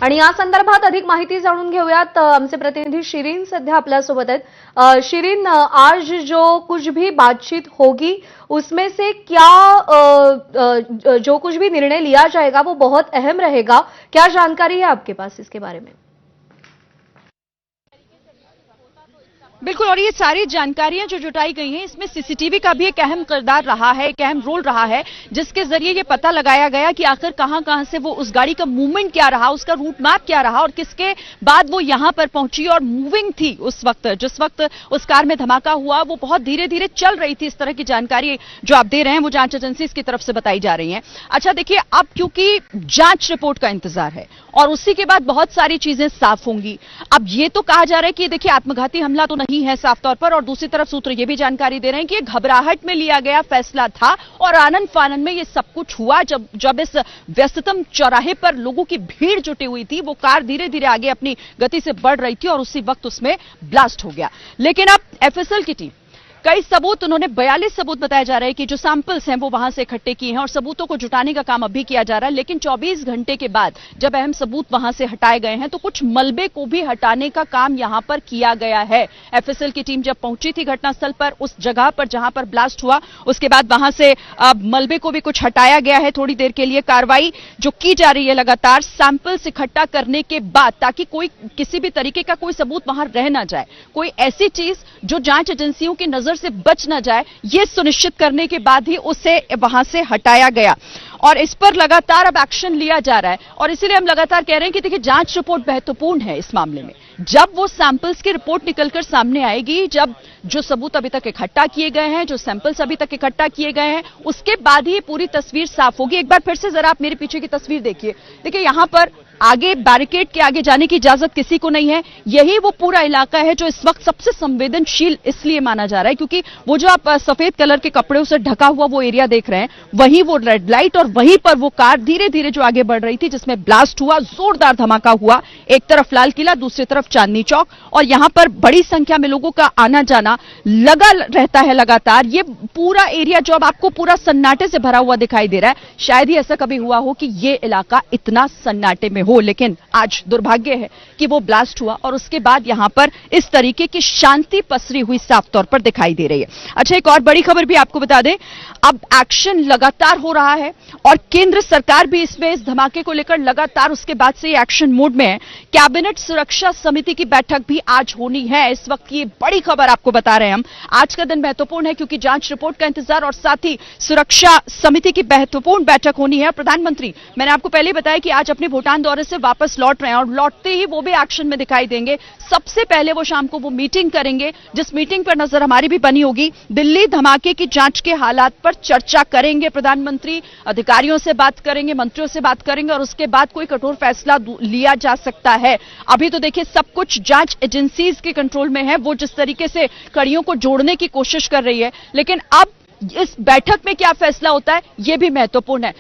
आणि या संदर्भात अधिक माहिती जाणून घेऊयात। आमचे प्रतिनिधी शिरीन सध्या आपल्यासोबत आहेत। शिरीन, आज जो कुछ भी बातचीत होगी उसमें से क्या जो कुछ भी निर्णय लिया जाएगा वो बहुत अहम रहेगा, क्या जानकारी है आपके पास इसके बारे में? बिल्कुल, और ये सारी जानकारियां जो जुटाई गई हैं इसमें सीसीटीवी का भी एक अहम किरदार रहा है, एक अहम रोल रहा है, जिसके जरिए ये पता लगाया गया कि आखिर कहां से वो उस गाड़ी का मूवमेंट क्या रहा, उसका रूट मैप क्या रहा और किसके बाद वो यहां पर पहुंची और मूविंग थी उस वक्त। जिस वक्त उस कार में धमाका हुआ वो बहुत धीरे धीरे चल रही थी। इस तरह की जानकारी जो आप दे रहे हैं वो जांच एजेंसी की तरफ से बताई जा रही है। अच्छा देखिए, अब क्योंकि जांच रिपोर्ट का इंतजार है और उसी के बाद बहुत सारी चीजें साफ होंगी। अब ये तो कहा जा रहा है कि देखिए आत्मघाती हमला तो नहीं है साफ तौर पर, और दूसरी तरफ सूत्र ये भी जानकारी दे रहे हैं कि घबराहट में लिया गया फैसला था और आनंद फानन में ये सब कुछ हुआ। जब इस व्यस्ततम चौराहे पर लोगों की भीड़ जुटी हुई थी, वो कार धीरे धीरे आगे अपनी गति से बढ़ रही थी और उसी वक्त उसमें ब्लास्ट हो गया। लेकिन अब एफएसएल की टीम कई सबूत, उन्होंने 42 सबूत बताया जा रहा है कि जो सैंपल्स हैं वो वहां से इकट्ठे किए हैं और सबूतों को जुटाने का काम अभी किया जा रहा है। लेकिन 24 घंटे के बाद जब अहम सबूत वहां से हटाए गए हैं तो कुछ मलबे को भी हटाने का काम यहां पर किया गया है। एफएसएल की टीम जब पहुंची थी घटनास्थल पर, उस जगह पर जहां पर ब्लास्ट हुआ, उसके बाद वहां से मलबे को भी कुछ हटाया गया है। थोड़ी देर के लिए कार्रवाई जो की जा रही है लगातार सैंपल्स इकट्ठा करने के बाद, ताकि कोई किसी भी तरीके का कोई सबूत वहां रह ना जाए, कोई ऐसी चीज जो जांच एजेंसियों की नजर से बच न जाए, यह सुनिश्चित करने के बाद ही उसे वहां से हटाया गया। और इस पर लगातार अब एक्शन लिया जा रहा है और इसीलिए हम लगातार कह रहे हैं कि देखिए जांच रिपोर्ट महत्वपूर्ण है इस मामले में। जब वो सैंपल्स की रिपोर्ट निकलकर सामने आएगी, जब जो सबूत अभी तक इकट्ठा किए गए हैं, जो सैंपल्स अभी तक इकट्ठा किए गए हैं, उसके बाद ही पूरी तस्वीर साफ होगी। एक बार फिर से जरा आप मेरे पीछे की तस्वीर देखिए। देखिए यहां पर आगे बैरिकेड के आगे जाने की इजाजत किसी को नहीं है। यही वो पूरा इलाका है जो इस वक्त सबसे संवेदनशील इसलिए माना जा रहा है क्योंकि वो जो आप सफेद कलर के कपड़ों से ढका हुआ वो एरिया देख रहे हैं, वहीं वो रेड लाइट और वहीं पर वो कार धीरे धीरे जो आगे बढ़ रही थी जिसमें ब्लास्ट हुआ, जोरदार धमाका हुआ। एक तरफ लाल किला, दूसरी तरफ चांदनी चौक, और यहां पर बड़ी संख्या में लोगों का आना जाना लगा रहता है लगातार। ये पूरा एरिया जो अब आपको पूरा सन्नाटे से भरा हुआ दिखाई दे रहा है, शायद ही ऐसा कभी हुआ हो कि ये इलाका इतना सन्नाटे में हो। लेकिन आज दुर्भाग्य है कि वो ब्लास्ट हुआ और उसके बाद यहां पर इस तरीके की शांति पसरी हुई साफ तौर पर दिखाई दे रही है। अच्छा, एक और बड़ी खबर भी आपको बता दें, अब एक्शन लगातार हो रहा है और केंद्र सरकार भी इसमें इस धमाके को लेकर लगातार उसके बाद से एक्शन मोड में है। कैबिनेट सुरक्षा समिति की बैठक भी आज होनी है। इस वक्त की बड़ी खबर आपको बता रहे हैं हम। आज का दिन महत्वपूर्ण है क्योंकि जांच रिपोर्ट का इंतजार और साथ ही सुरक्षा समिति की महत्वपूर्ण बैठक होनी है। प्रधानमंत्री, मैंने आपको पहले बताया कि आज अपने भूटान दौरे से वापस लौट रहे हैं और लौटते ही वो भी एक्शन में दिखाई देंगे। सबसे पहले वो शाम को वो मीटिंग करेंगे, जिस मीटिंग पर नजर हमारी भी बनी होगी। दिल्ली धमाके की जांच के हालात पर चर्चा करेंगे प्रधानमंत्री, अधिकारियों से बात करेंगे, मंत्रियों से बात करेंगे और उसके बाद कोई कठोर फैसला लिया जा सकता है। अभी तो देखिए सब कुछ जांच एजेंसीज के कंट्रोल में है, वो जिस तरीके से कड़ियों को जोड़ने की कोशिश कर रही है, लेकिन अब इस बैठक में क्या फैसला होता है यह भी महत्वपूर्ण है।